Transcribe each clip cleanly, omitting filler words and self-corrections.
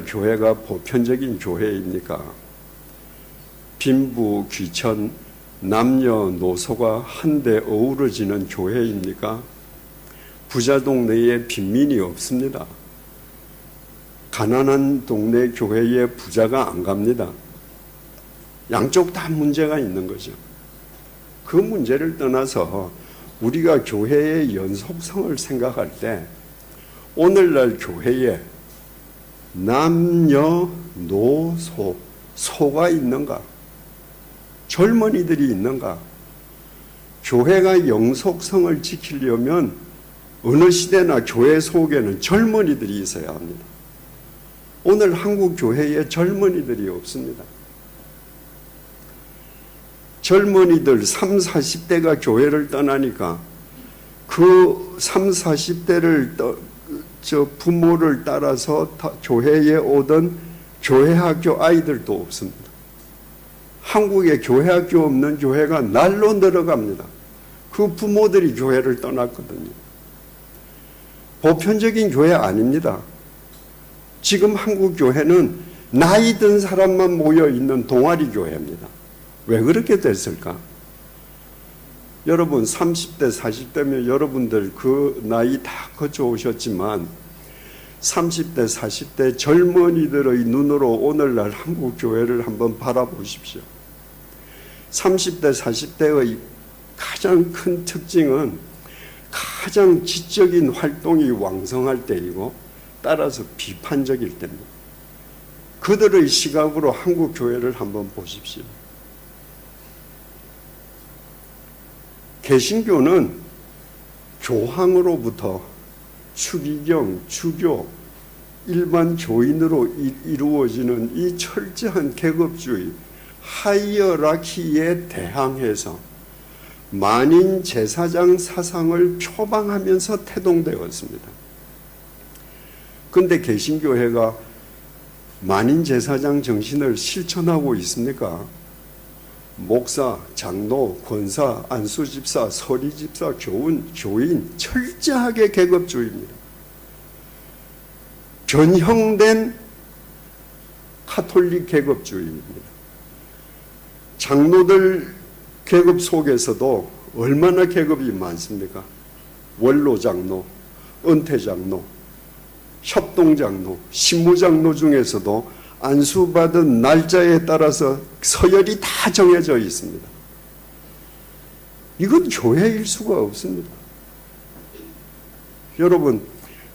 교회가 보편적인 교회입니까? 빈부, 귀천, 남녀노소가 한데 어우러지는 교회입니까? 부자 동네에 빈민이 없습니다. 가난한 동네 교회에 부자가 안 갑니다. 양쪽 다 문제가 있는 거죠. 그 문제를 떠나서 우리가 교회의 연속성을 생각할 때 오늘날 교회에 남녀노소, 소가 있는가? 젊은이들이 있는가? 교회가 영속성을 지키려면 어느 시대나 교회 속에는 젊은이들이 있어야 합니다. 오늘 한국 교회에 젊은이들이 없습니다. 젊은이들 30, 40대가 교회를 떠나니까 그 30, 40대를 부모를 따라서 교회에 오던 교회학교 아이들도 없습니다. 한국에 교회학교 없는 교회가 날로 늘어갑니다. 그 부모들이 교회를 떠났거든요. 보편적인 교회 아닙니다. 지금 한국 교회는 나이 든 사람만 모여 있는 동아리 교회입니다. 왜 그렇게 됐을까? 여러분 30대, 40대면 여러분들 그 나이 다 거쳐오셨지만 30대, 40대 젊은이들의 눈으로 오늘날 한국 교회를 한번 바라보십시오. 30대, 40대의 가장 큰 특징은 가장 지적인 활동이 왕성할 때이고 따라서 비판적일 때입니다. 그들의 시각으로 한국 교회를 한번 보십시오. 개신교는 교황으로부터 추기경, 추교, 일반 교인으로 이루어지는 이 철저한 계급주의 하이어라키에 대항해서 만인 제사장 사상을 표방하면서 태동되었습니다. 그런데 개신교회가 만인 제사장 정신을 실천하고 있습니까? 목사, 장로, 권사, 안수집사, 서리집사, 교인 철저하게 계급주의입니다. 변형된 카톨릭 계급주의입니다. 장로들 계급 속에서도 얼마나 계급이 많습니까? 원로장로, 은퇴장로, 협동장로, 신무장로 중에서도 안수받은 날짜에 따라서 서열이 다 정해져 있습니다. 이건 교회일 수가 없습니다. 여러분,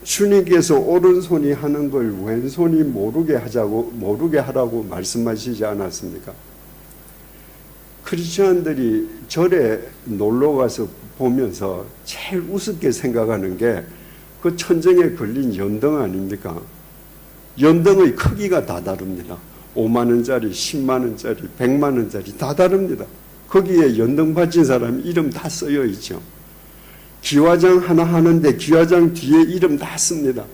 주님께서 오른손이 하는 걸 왼손이 모르게 하라고 말씀하시지 않았습니까? 크리스천들이 절에 놀러 가서 보면서 제일 우습게 생각하는 게 그 천정에 걸린 연등 아닙니까? 연등의 크기가 다 다릅니다. 5만 원짜리, 10만 원짜리, 100만 원짜리 다 다릅니다. 거기에 연등 바친 사람 이름 다 쓰여 있죠. 기와장 하나 하는데 기와장 뒤에 이름 다 씁니다.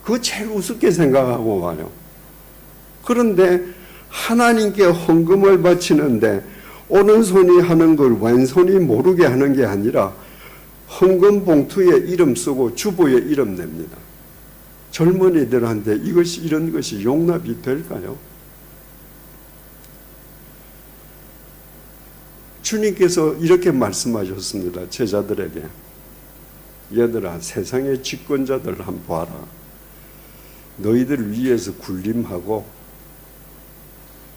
그거 제일 우습게 생각하고 와요. 그런데 하나님께 헌금을 바치는데 오른손이 하는 걸 왼손이 모르게 하는 게 아니라 헌금 봉투에 이름 쓰고 주보에 이름 냅니다. 젊은이들한테 이런 것이 용납이 될까요? 주님께서 이렇게 말씀하셨습니다. 제자들에게. 얘들아, 세상의 집권자들 한번 봐라. 너희들 위에서 군림하고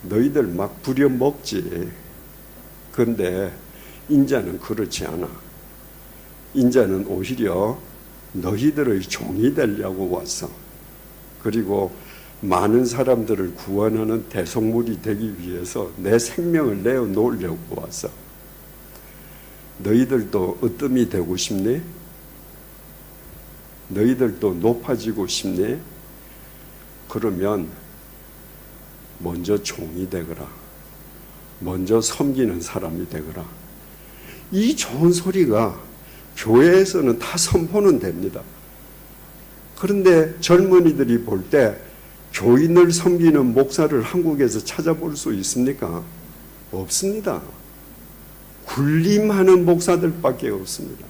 너희들 막 부려먹지. 그런데 인자는 그렇지 않아. 인자는 오히려 너희들의 종이 되려고 왔어. 그리고 많은 사람들을 구원하는 대속물이 되기 위해서 내 생명을 내어놓으려고 왔어. 너희들도 으뜸이 되고 싶니? 너희들도 높아지고 싶니? 그러면 먼저 종이 되거라. 먼저 섬기는 사람이 되거라. 이 좋은 소리가 교회에서는 다 선포는 됩니다. 그런데 젊은이들이 볼 때 교인을 섬기는 목사를 한국에서 찾아볼 수 있습니까? 없습니다. 군림하는 목사들밖에 없습니다.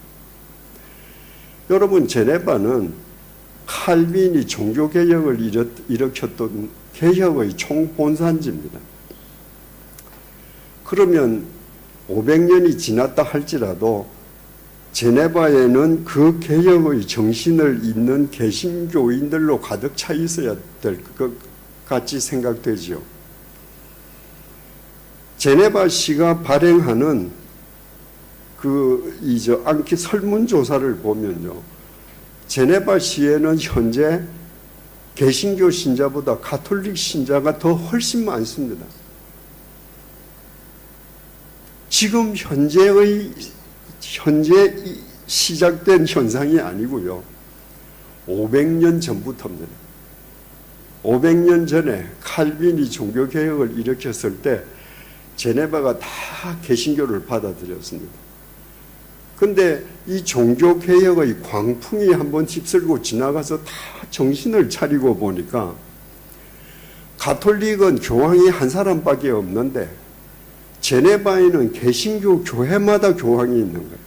여러분, 제네바는 칼빈이 종교개혁을 일으켰던 개혁의 총본산지입니다. 그러면 500년이 지났다 할지라도 제네바에는 그 개혁의 정신을 잇는 개신교인들로 가득 차 있어야 될 것 같이 생각되지요. 제네바시가 발행하는 안키 설문조사를 보면요, 제네바시에는 현재 개신교 신자보다 가톨릭 신자가 더 훨씬 많습니다. 지금 현재 시작된 현상이 아니고요, 500년 전부터입니다. 500년 전에 칼빈이 종교개혁을 일으켰을 때 제네바가 다 개신교를 받아들였습니다. 근데 이 종교개혁의 광풍이 한번 휩쓸고 지나가서 다 정신을 차리고 보니까 가톨릭은 교황이 한 사람밖에 없는데 제네바에는 개신교 교회마다 교황이 있는 거예요.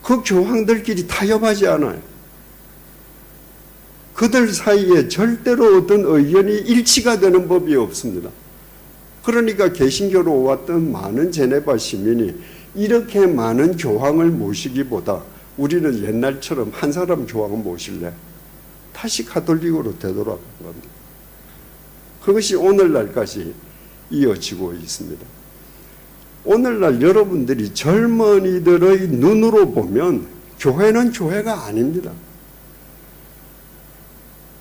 그 교황들끼리 타협하지 않아요. 그들 사이에 절대로 어떤 의견이 일치가 되는 법이 없습니다. 그러니까 개신교로 왔던 많은 제네바 시민이 이렇게 많은 교황을 모시기보다 우리는 옛날처럼 한 사람 교황을 모실래? 다시 가톨릭으로 되돌아간 겁니다. 그것이 오늘날까지 이어지고 있습니다. 오늘날 여러분들이 젊은이들의 눈으로 보면 교회는 교회가 아닙니다.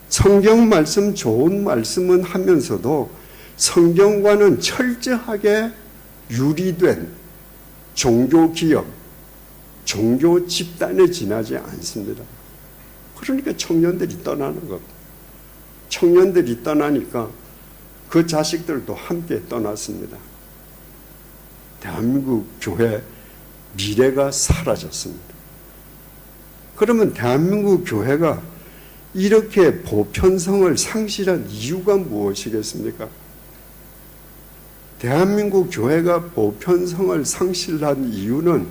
성경 말씀, 좋은 말씀은 하면서도 성경과는 철저하게 유리된 종교기업, 종교 집단에 지나지 않습니다. 그러니까 청년들이 떠나는 겁니다. 청년들이 떠나니까 그 자식들도 함께 떠났습니다. 대한민국 교회 미래가 사라졌습니다. 그러면 대한민국 교회가 이렇게 보편성을 상실한 이유가 무엇이겠습니까? 대한민국 교회가 보편성을 상실한 이유는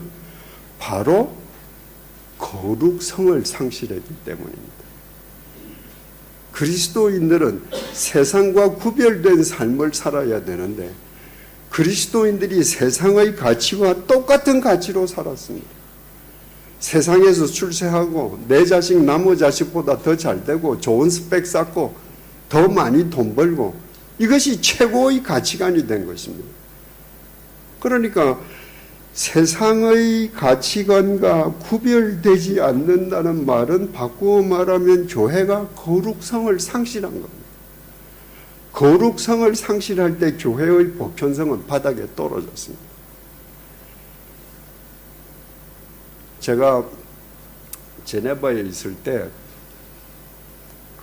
바로 거룩성을 상실했기 때문입니다. 그리스도인들은 세상과 구별된 삶을 살아야 되는데 그리스도인들이 세상의 가치와 똑같은 가치로 살았습니다. 세상에서 출세하고 내 자식 남의 자식보다 더 잘되고 좋은 스펙 쌓고 더 많이 돈 벌고 이것이 최고의 가치관이 된 것입니다. 그러니까 세상의 가치관과 구별되지 않는다는 말은 바꾸어 말하면 교회가 거룩성을 상실한 겁니다. 거룩성을 상실할 때 교회의 보편성은 바닥에 떨어졌습니다. 제가 제네바에 있을 때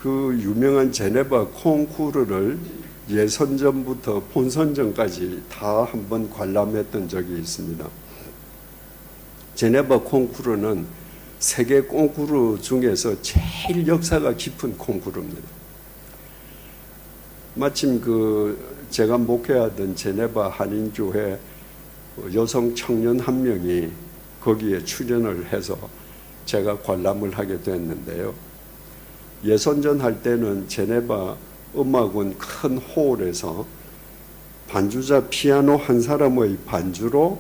그 유명한 제네바 콩쿠르를 예선전부터 본선전까지 다 한번 관람했던 적이 있습니다. 제네바 콩쿠르는 세계 콩쿠르 중에서 제일 역사가 깊은 콩쿠르입니다. 마침 제가 목회하던 제네바 한인교회 여성 청년 한 명이 거기에 출연을 해서 제가 관람을 하게 됐는데요. 예선전 할 때는 제네바 음악원 큰 홀에서 반주자 피아노 한 사람의 반주로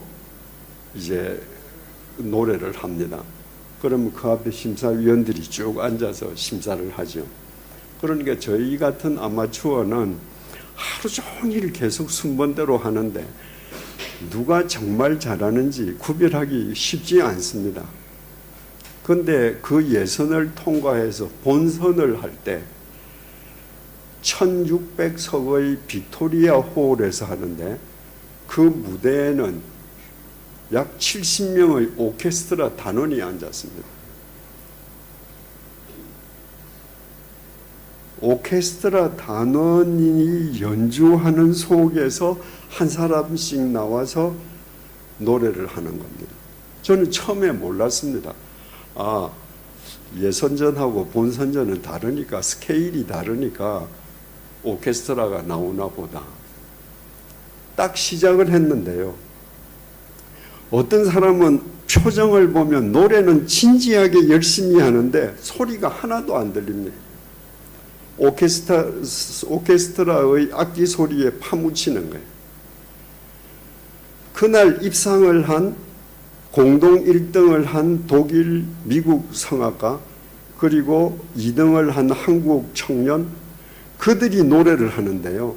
이제 노래를 합니다. 그러면 그 앞에 심사위원들이 쭉 앉아서 심사를 하죠. 그러니까 저희 같은 아마추어는 하루 종일 계속 순번대로 하는데 누가 정말 잘하는지 구별하기 쉽지 않습니다. 그런데 그 예선을 통과해서 본선을 할 때 1600석의 빅토리아 홀에서 하는데 그 무대에는 약 70명의 오케스트라 단원이 앉았습니다. 오케스트라 단원이 연주하는 속에서 한 사람씩 나와서 노래를 하는 겁니다. 저는 처음에 몰랐습니다. 예선전하고 본선전은 다르니까 스케일이 다르니까 오케스트라가 나오나 보다. 딱 시작을 했는데요. 어떤 사람은 표정을 보면 노래는 진지하게 열심히 하는데 소리가 하나도 안 들립니다. 오케스트라의 악기 소리에 파묻히는 거예요. 그날 입상을 한 공동 1등을 한 독일, 미국 성악가 그리고 2등을 한 한국 청년 그들이 노래를 하는데요.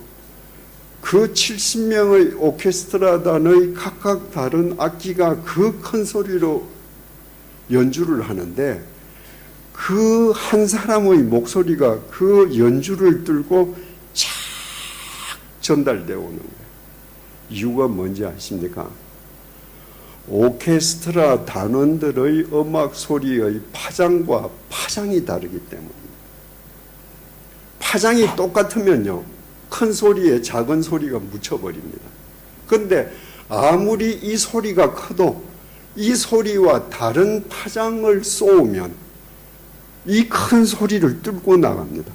그 70명의 오케스트라단의 각각 다른 악기가 그 큰 소리로 연주를 하는데 그 한 사람의 목소리가 그 연주를 뚫고 쫙 전달되어 오는 거예요. 이유가 뭔지 아십니까? 오케스트라 단원들의 음악 소리의 파장과 파장이 다르기 때문입니다. 파장이 똑같으면요, 큰 소리에 작은 소리가 묻혀버립니다. 그런데 아무리 이 소리가 커도 이 소리와 다른 파장을 쏘면 이 큰 소리를 뚫고 나갑니다.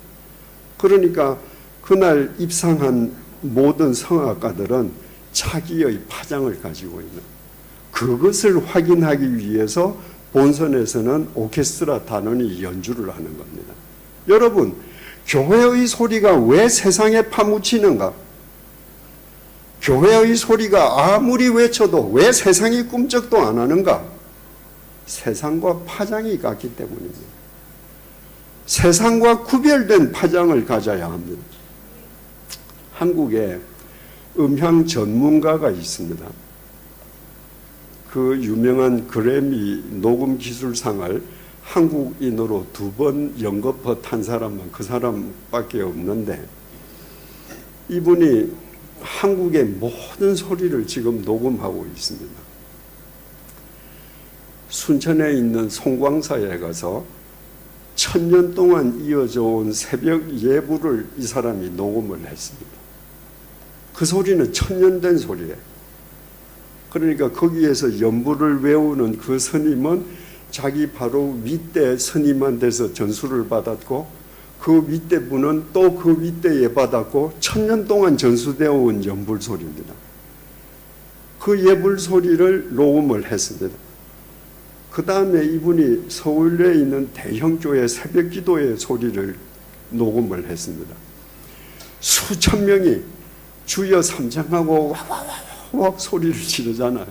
그러니까 그날 입상한 모든 성악가들은 자기의 파장을 가지고 있는, 그것을 확인하기 위해서 본선에서는 오케스트라 단원이 연주를 하는 겁니다. 여러분, 교회의 소리가 왜 세상에 파묻히는가? 교회의 소리가 아무리 외쳐도 왜 세상이 꿈쩍도 안 하는가? 세상과 파장이 같기 때문입니다. 세상과 구별된 파장을 가져야 합니다. 한국에 음향 전문가가 있습니다. 그 유명한 그래미 녹음 기술상을 한국인으로 2번 연거푸 탄 사람은 그 사람밖에 없는데, 이분이 한국의 모든 소리를 지금 녹음하고 있습니다. 순천에 있는 송광사에 가서 1000년 동안 이어져 온 새벽 예불을 이 사람이 녹음을 했습니다. 그 소리는 1000년 된 소리예요. 그러니까 거기에서 연부를 외우는 그 스님은 자기 바로 윗대 스님한테서 전수를 받았고, 그 윗대 분은 또 그 윗대에 받았고 1000년 동안 전수되어 온 연불 소리입니다. 그 예불 소리를 녹음을 했습니다. 그 다음에 이분이 서울에 있는 대형교회 새벽 기도의 소리를 녹음을 했습니다. 수천 명이 주여 삼창하고 와와와 소리를 지르잖아요.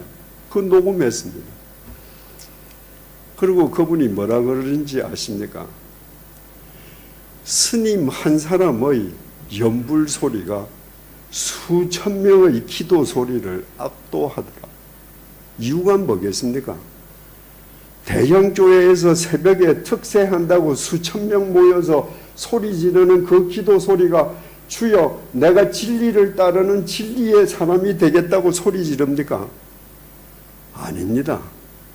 그 녹음했습니다. 그리고 그분이 뭐라 그러는지 아십니까? 스님 한 사람의 연불 소리가 수천 명의 기도 소리를 압도하더라. 이유가 뭐겠습니까? 대형 교회에서 새벽에 특세한다고 수천 명 모여서 소리 지르는 그 기도 소리가 주여 내가 진리를 따르는 진리의 사람이 되겠다고 소리 지릅니까? 아닙니다.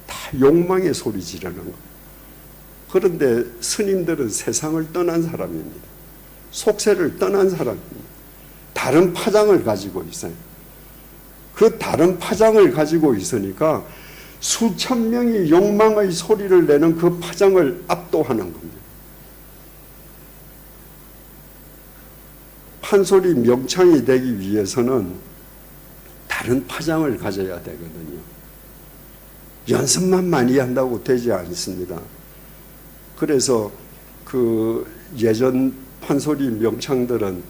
다 욕망의 소리 지르는 거. 그런데 스님들은 세상을 떠난 사람입니다. 속세를 떠난 사람입니다. 다른 파장을 가지고 있어요. 그 다른 파장을 가지고 있으니까 수천 명이 욕망의 소리를 내는 그 파장을 압도하는 겁니다. 판소리 명창이 되기 위해서는 다른 파장을 가져야 되거든요. 연습만 많이 한다고 되지 않습니다. 그래서 그 예전 판소리 명창들은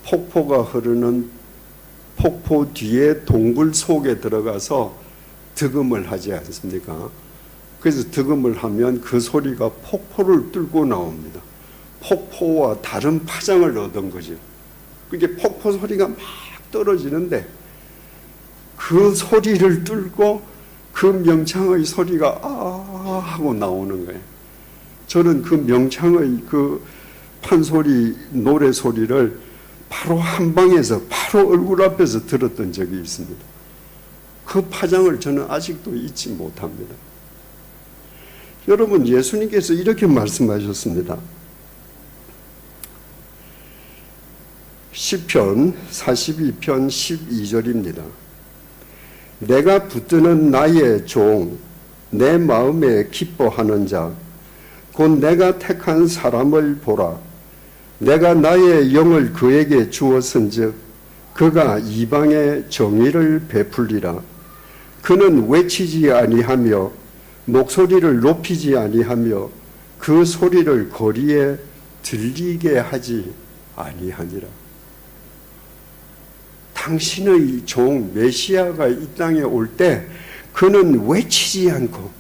폭포가 흐르는 폭포 뒤에 동굴 속에 들어가서 득음을 하지 않습니까? 그래서 득음을 하면 그 소리가 폭포를 뚫고 나옵니다. 폭포와 다른 파장을 얻은 거죠. 그게 폭포 소리가 막 떨어지는데 그 소리를 뚫고 그 명창의 소리가 아 하고 나오는 거예요. 저는 그 명창의 그 판소리 노래 소리를 바로 한방에서 바로 얼굴 앞에서 들었던 적이 있습니다. 그 파장을 저는 아직도 잊지 못합니다. 여러분, 예수님께서 이렇게 말씀하셨습니다. 시편 42편 12절입니다. 내가 붙드는 나의 종, 내 마음에 기뻐하는 자, 곧 내가 택한 사람을 보라. 내가 나의 영을 그에게 주었은즉 그가 이방에 정의를 베풀리라. 그는 외치지 아니하며 목소리를 높이지 아니하며 그 소리를 거리에 들리게 하지 아니하니라. 당신의 종 메시아가 이 땅에 올 때 그는 외치지 않고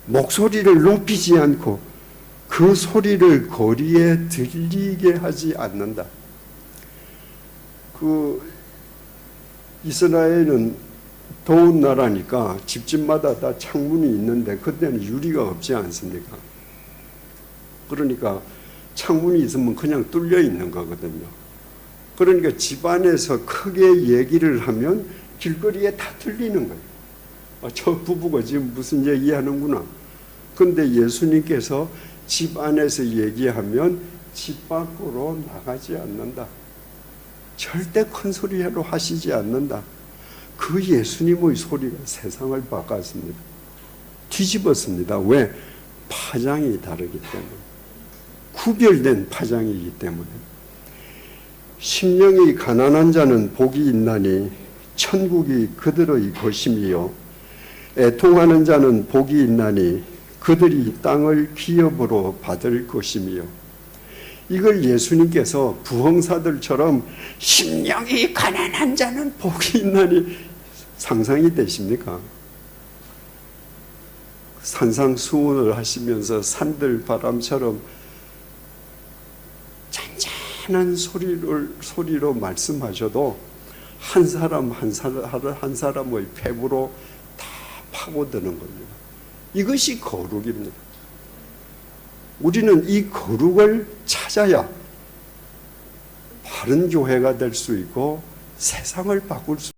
목소리를 높이지 않고 그 소리를 거리에 들리게 하지 않는다. 이스라엘은 더운 나라니까 집집마다 다 창문이 있는데 그때는 유리가 없지 않습니까? 그러니까 창문이 있으면 그냥 뚫려 있는 거거든요. 그러니까 집안에서 크게 얘기를 하면 길거리에 다 들리는 거예요. 저 부부가 지금 무슨 얘기하는구나. 근데 예수님께서 집 안에서 얘기하면 집 밖으로 나가지 않는다. 절대 큰 소리로 하시지 않는다. 그 예수님의 소리가 세상을 바꿨습니다. 뒤집었습니다. 왜? 파장이 다르기 때문에. 구별된 파장이기 때문에. 심령이 가난한 자는 복이 있나니 천국이 그들의 것임이요 애통하는 자는 복이 있나니 그들이 땅을 기업으로 받을 것임이요. 이걸 예수님께서 부흥사들처럼 심령이 가난한 자는 복이 있나니 상상이 되십니까? 산상수훈을 하시면서 산들 바람처럼 잔잔한 소리로 말씀하셔도 한 사람 한 사람의 폐부로 다 파고드는 겁니다. 이것이 거룩입니다. 우리는 이 거룩을 찾아야 바른 교회가 될 수 있고 세상을 바꿀 수